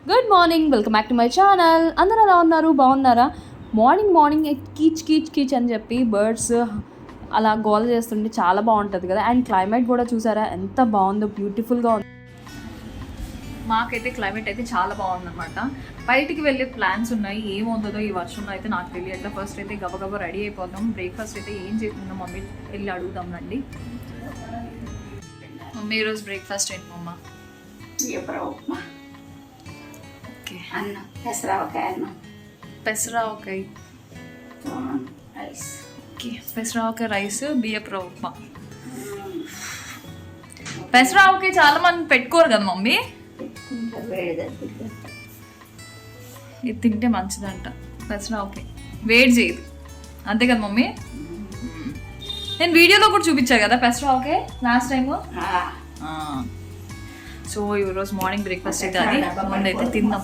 Good morning, welcome back to my channel. అందరూ ఎలా ఉన్నారు? బాగున్నారా? మార్నింగ్ కీచ్ కీచ్ కీచ్ అని చెప్పి బర్డ్స్ అలా గోల చేస్తుంటే చాలా బాగుంటుంది కదా. అండ్ క్లైమేట్ కూడా చూసారా ఎంత బాగుందో, బ్యూటిఫుల్గా ఉంది. మాకైతే క్లైమేట్ అయితే చాలా బాగుందన్నమాట. బయటికి వెళ్ళే ప్లాన్స్ ఉన్నాయి. ఏమవుతుందో ఈ వర్షంలో అయితే నాకు తెలియట్లా. ఫస్ట్ అయితే గబగబా రెడీ అయిపోతాం. బ్రేక్ఫాస్ట్ అయితే ఏం చేస్తుందో మమ్మీ వెళ్ళి అడుగుదాం రండి. మమ్మీ ఈరోజు బ్రేక్ఫాస్ట్ ఏంటి మమ్మ? అన్నం, పెసరవకాయ అన్నం, పెసరవకాయ రైస్. ఓకే, పెసరవకాయ రైస్, బియ్యపు రవ్వ ఉప్మా. పెసరవకాయ చాలా మంది పెట్టుకోరు కదా మమ్మీ, ఇది తింటే మంచిదంట. పెసరవకాయ వేడి చేయదు, అంతే కదా మమ్మీ? నేను వీడియోలో కూడా చూపించా కదా పెసరవకాయ లాస్ట్ టైము. సో ఈరోజు మార్నింగ్ బ్రేక్ఫాస్ట్ అయితే అది ముందైతే తిందాం.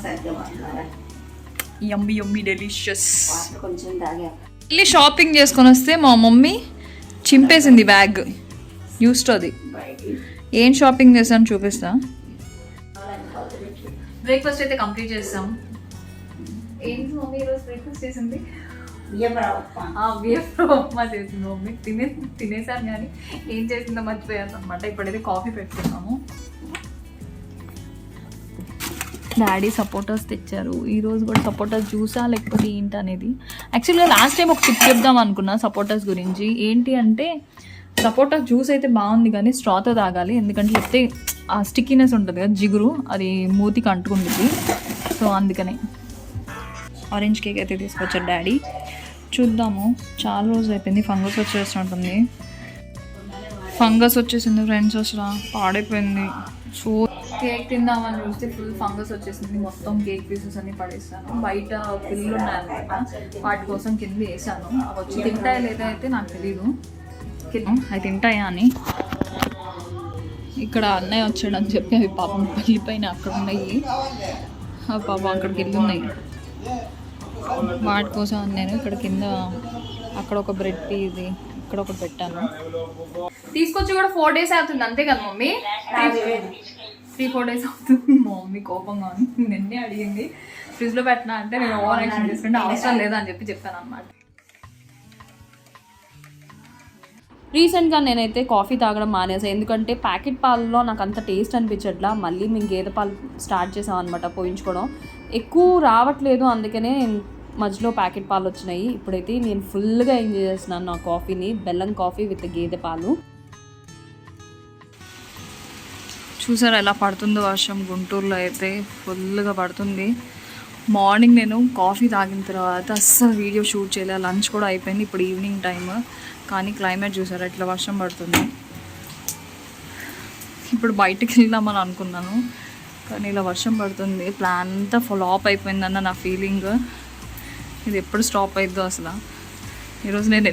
యమ్మీ యమ్మీ డెలిషియస్. వెళ్ళి షాపింగ్ చేసుకొని వస్తే మా మమ్మీ చింపేసింది బ్యాగ్. యూస్టోది. ఏం షాపింగ్ చేశాను చూపిస్తా. బ్రేక్ఫాస్ట్ అయితే కంప్లీట్ చేస్తాం. ఏంటి మమ్మీ ఈరోజు బ్రేక్ఫాస్ట్ చేసింది? బియ్యపు ఉప్మా చేసింది మమ్మీ. తినేసాను కానీ ఏం చేసిందో మర్చిపోయాను అనమాట. ఇప్పుడైతే కాఫీ పెట్టుకున్నాము. డాడీ సపోటాస్ తెచ్చారు. ఈరోజు కూడా సపోటాస్ జ్యూసా లేకపోతే ఏంటి అనేది. యాక్చువల్గా లాస్ట్ టైం ఒక టిప్ చెప్దాం అనుకున్నా సపోటాస్ గురించి. ఏంటి అంటే సపోటాస్ జ్యూస్ అయితే బాగుంది కానీ స్ట్రాతో తాగాలి, ఎందుకంటే లేకపోతే ఆ స్టిక్కీనెస్ ఉంటుంది కదా, జిగురు, అది మూతికి అంటుకుంటుంది. సో అందుకనే ఆరెంజ్ కేక్ అయితే తీసుకొచ్చారు డాడీ. చూద్దాము, చాలా రోజులు అయిపోయింది. ఫంగస్ వచ్చేసినట్టుంది. ఫంగస్ వచ్చేసింది ఫ్రెండ్స్, అసలు పాడైపోయింది. సో కేక్ తిందామని చూస్తే ఫుల్ ఫంగస్ వచ్చేసింది. మొత్తం కేక్ పీసెస్ అన్ని పడేస్తాను. బయట పిల్లు ఉన్నాయన్నమాట, వాటి కోసం కింద వేసాను. అవి వచ్చి తింటాయా లేదా అయితే నాకు తెలీదు. అవి తింటాయా అని. ఇక్కడ అన్నయ్య వచ్చాడని చెప్పి అవి పాపం పల్లిపైన అక్కడ ఉన్నాయి. అవి పాపం అక్కడికి వెళ్ళి ఉన్నాయి. వాటి కోసం నేను ఇక్కడ కింద అక్కడ ఒక బ్రెడ్ పీస్ ఇక్కడ ఒకటి పెట్టాను. తీసుకొచ్చి కూడా 4 days అవుతుంది, అంతే కదా మమ్మీ? 3-4 days అవుతుంది. మా మమ్మీ కోపంగా ఉంది. నిన్నే అడిగింది ఫ్రిడ్జ్లో పెట్టినా అంటే నేను ఓవర్ యాక్షన్ చేసుకుంటే అవసరం లేదా అని చెప్పాను అనమాట. రీసెంట్గా నేనైతే కాఫీ తాగడం మానేసాను, ఎందుకంటే ప్యాకెట్ పాలలో నాకు అంత టేస్ట్ అనిపించట్లా. మళ్ళీ మేము గేదె పాలు స్టార్ట్ చేసాం అనమాట పోయించుకోవడం. ఎక్కువ రావట్లేదు, అందుకనే మధ్యలో ప్యాకెట్ పాలు వచ్చినాయి. ఇప్పుడైతే నేను ఫుల్గా ఎంజాయ్ చేస్తున్నాను నా కాఫీని. బెల్లం కాఫీ విత్ గేదె పాలు. చూసారా ఎలా పడుతుందో వర్షం. గుంటూరులో అయితే ఫుల్గా పడుతుంది. మార్నింగ్ నేను కాఫీ తాగిన తర్వాత అస్సలు వీడియో షూట్ చేయలే. లంచ్ కూడా అయిపోయింది. ఇప్పుడు ఈవినింగ్ టైమ్, కానీ క్లైమేట్ చూసారా ఎట్లా వర్షం పడుతుంది. ఇప్పుడు బయటికి వెళ్దామని అనుకున్నాను కానీ ఇలా వర్షం పడుతుంది. ప్లాన్ అంతా ఫ్లాప్ అయిపోయిందన్న నా ఫీలింగ్. ఇది ఎప్పుడు స్టాప్ అయిద్దో అసలు. ఈరోజు నేను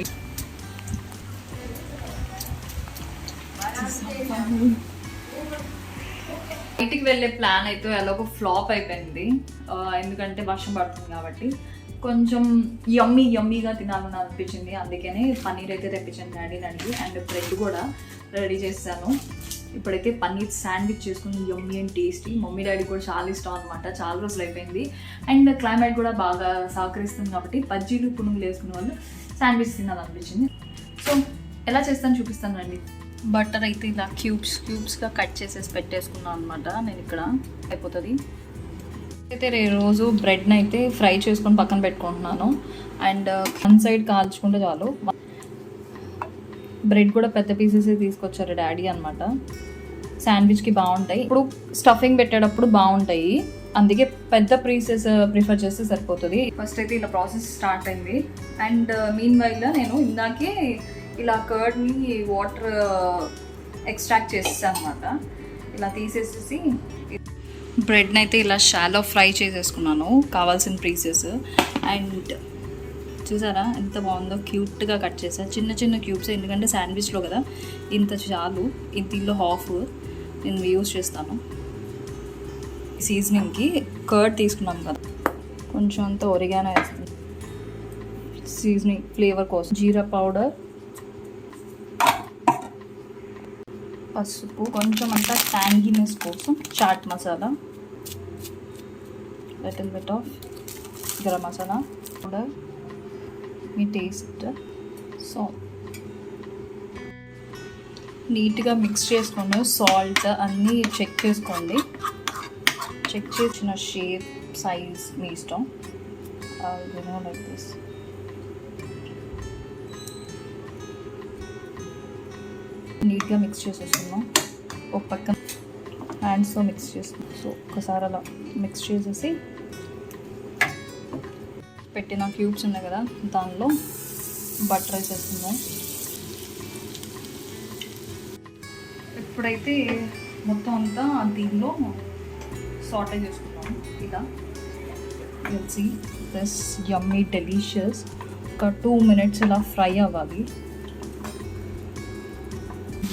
బయటికి వెళ్ళే ప్లాన్ అయితే ఎలాగో ఫ్లాప్ అయిపోయింది, ఎందుకంటే వర్షం పడుతుంది కాబట్టి. కొంచెం యమ్మీగా తినాలని అనిపించింది, అందుకనే పన్నీర్ అయితే తెప్పించాను డాడీని అడిగి. అండ్ బ్రెడ్ కూడా రెడీ చేశాను. ఇప్పుడైతే పన్నీర్ శాండ్విచ్ చేసుకుని యమ్మీ అండ్ టేస్టీ. మమ్మీ డాడీ కూడా చాలా ఇష్టం అనమాట. చాలా రోజులు అయిపోయింది. అండ్ క్లైమేట్ కూడా బాగా సహకరిస్తుంది కాబట్టి బజ్జీలు పునుగులు వేసుకునే వాళ్ళు శాండ్విచ్ తినాలనిపించింది. సో ఎలా చేస్తాను చూపిస్తాను రండి. బటర్ అయితే ఇలా క్యూబ్స్గా కట్ చేసేసి పెట్టేసుకున్నాను అనమాట నేను. ఇక్కడ అయిపోతుంది. అయితే రోజు బ్రెడ్ని అయితే ఫ్రై చేసుకొని పక్కన పెట్టుకుంటున్నాను. అండ్ వన్ సైడ్ కాల్చుకుంటే చాలు. బ్రెడ్ కూడా పెద్ద పీసెస్ తీసుకొచ్చారు డాడీ అనమాట. శాండ్విచ్కి బాగుంటాయి. ఇప్పుడు స్టఫింగ్ పెట్టేటప్పుడు బాగుంటాయి, అందుకే పెద్ద పీసెస్ ప్రిఫర్ చేస్తే సరిపోతుంది. ఫస్ట్ అయితే ఇలా ప్రాసెస్ స్టార్ట్ అయింది. అండ్ మీన్ వైల్ నేను ఇందాకే ఇలా కర్డ్ని వాటర్ ఎక్స్ట్రాక్ట్ చేసేసాను అనమాట. ఇలా తీసేసేసి బ్రెడ్ని అయితే ఇలా షాలో ఫ్రై చేసేసుకున్నాను, కావాల్సిన పీసెస్. అండ్ చూసారా ఎంత బాగుందో, క్యూట్గా కట్ చేసా. చిన్న క్యూబ్స్, ఎందుకంటే శాండ్విచ్లో కదా ఇంత చాలు. దీనిలో హాఫ్ నేను యూజ్ చేస్తాను. సీజనింగ్కి కర్డ్ తీసుకున్నాం కదా, కొంచెం అంత ఒరిగానో వేస్తుంది సీజనింగ్ ఫ్లేవర్ కోసం. జీరా పౌడర్, పసుపు, కొంచెం అంతా ట్యాంగినెస్ కోసం chaat masala, little bit of garam masala powder, మీ టేస్ట్ సాల్ట్. నీట్గా మిక్స్ చేసుకోండి. సాల్ట్ అన్నీ చెక్ చేసుకోండి. చెక్ చేసిన షేప్ సైజ్ మీ ఇష్టం. Like this. నీట్గా మిక్స్ చేసేస్తున్నాం. ఒక పక్క హ్యాండ్స్తో మిక్స్ చేస్తున్నాం. సో ఒకసారి అలా మిక్స్ చేసేసి పెట్టిన క్యూబ్స్ ఉన్నాయి కదా, దానిలో బటర్ వేసేస్తున్నాం. ఇప్పుడైతే మొత్తం అంతా దీనిలో సాటే చేసుకున్నాం. ఇలా సీ దిస్ యమ్మీ డెలీషియస్. ఒక 2 minutes ఇలా ఫ్రై అవ్వాలి.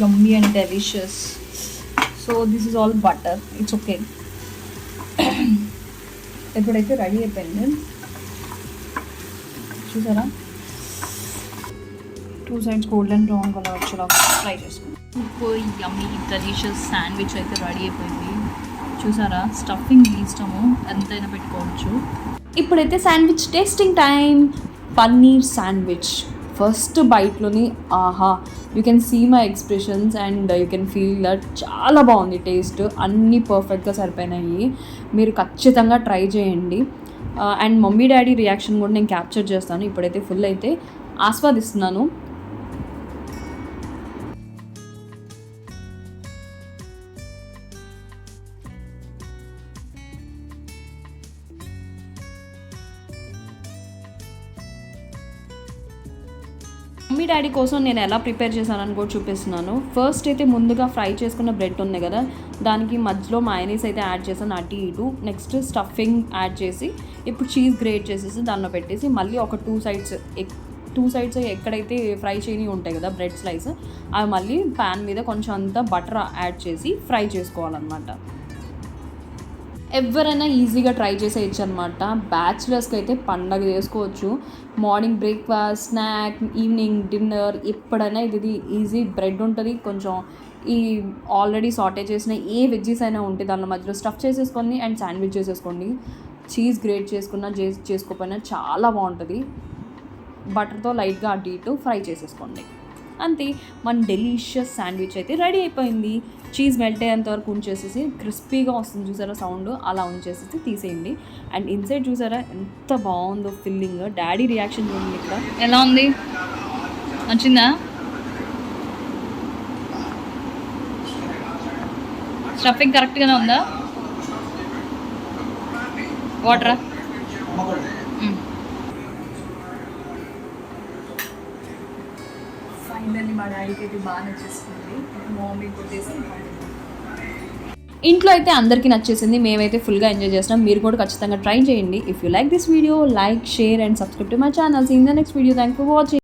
Yummy and delicious. So this is all butter. It's okay. ఎప్పుడైతే రెడీ అయిపోయింది చూసారా, 2 sides గోల్డెన్ బ్రౌన్ కలర్ వచ్చేలా ఫ్రై చేసుకుంటాం. సూపర్ యమ్మీ డెలీషియస్ శాండ్విచ్ అయితే రెడీ అయిపోయింది. చూసారా, స్టఫింగ్ ఇష్టము ఎంతైనా పెట్టుకోవచ్చు. ఇప్పుడైతే sandwich tasting time. Paneer sandwich first బైట్లోని ఆహా, you can see my expressions and you can feel that చాలా బాగుంది టేస్ట్. అన్నీ పర్ఫెక్ట్గా సరిపోయినాయి. మీరు ఖచ్చితంగా ట్రై చేయండి. అండ్ మమ్మీ డాడీ రియాక్షన్ కూడా నేను క్యాప్చర్ చేస్తాను. ఇప్పుడైతే ఫుల్ అయితే ఆస్వాదిస్తున్నాను. మమ్మీ డాడీ కోసం నేను ఎలా ప్రిపేర్ చేశానని కూడా చూపిస్తున్నాను. ఫస్ట్ అయితే ముందుగా ఫ్రై చేసుకున్న బ్రెడ్ ఉంది కదా, దానికి మధ్యలో మయోనీస్ అయితే యాడ్ చేశాను అటు ఇటు. నెక్స్ట్ స్టఫింగ్ యాడ్ చేసి ఇప్పుడు చీజ్ గ్రేట్ చేసేసి దానిలో పెట్టేసి మళ్ళీ ఒక 2 sides ఎక్కడైతే ఫ్రై చేయని ఉంటాయి కదా బ్రెడ్ స్లైస్, అవి మళ్ళీ ప్యాన్ మీద కొంచెం అంతా బటర్ యాడ్ చేసి ఫ్రై చేసుకోవాలన్నమాట. ఎవరైనా ఈజీగా ట్రై చేసేయచ్చు అనమాట. బ్యాచిలర్స్కి అయితే పండగ చేసుకోవచ్చు. Morning breakfast, snack, evening dinner, ఎప్పుడైనా ఇది ఈజీ. బ్రెడ్ ఉంటుంది, కొంచెం ఈ ఆల్రెడీ సాటే చేసిన ఏ వెజ్జీస్ అయినా ఉంటే దానిలో మధ్యలో స్టఫ్ చేసేసుకోండి అండ్ శాండ్విచ్ చేసేసుకోండి. చీజ్ గ్రేట్ చేసుకోకపోయినా చాలా బాగుంటుంది. బటర్తో లైట్గా అటు ఇటు ఫ్రై చేసేసుకోండి. అంతే, మన డెలీషియస్ శాండ్విచ్ అయితే రెడీ అయిపోయింది. చీజ్ మెల్ట్ అయ్యేంత వరకు ఉంచేసేసి క్రిస్పీగా వస్తుంది చూసారా సౌండ్, అలా ఉంచేసేసి తీసేయండి. అండ్ ఇన్సైడ్ చూసారా ఎంత బాగుందో ఫిల్లింగ్. డాడీ రియాక్షన్ చూడండి. ఇక్కడ ఎలా ఉంది, నచ్చిందా? స్టఫింగ్ కరెక్ట్గానే ఉందా? వాటరా? ఫైనల్లీ మా డాడీకి అయితే బాగా నచ్చేస్తుంది. మమ్మీ కొట్టేసి ఇంట్లో అయితే అందరికీ నచ్చేసింది. మేమైతే ఫుల్గా ఎంజాయ్ చేస్తున్నాం. మీరు కూడా ఖచ్చితంగా ట్రై చేయండి. If you like this video, like, share and subscribe to my channel. See in the next video. Thank for watching.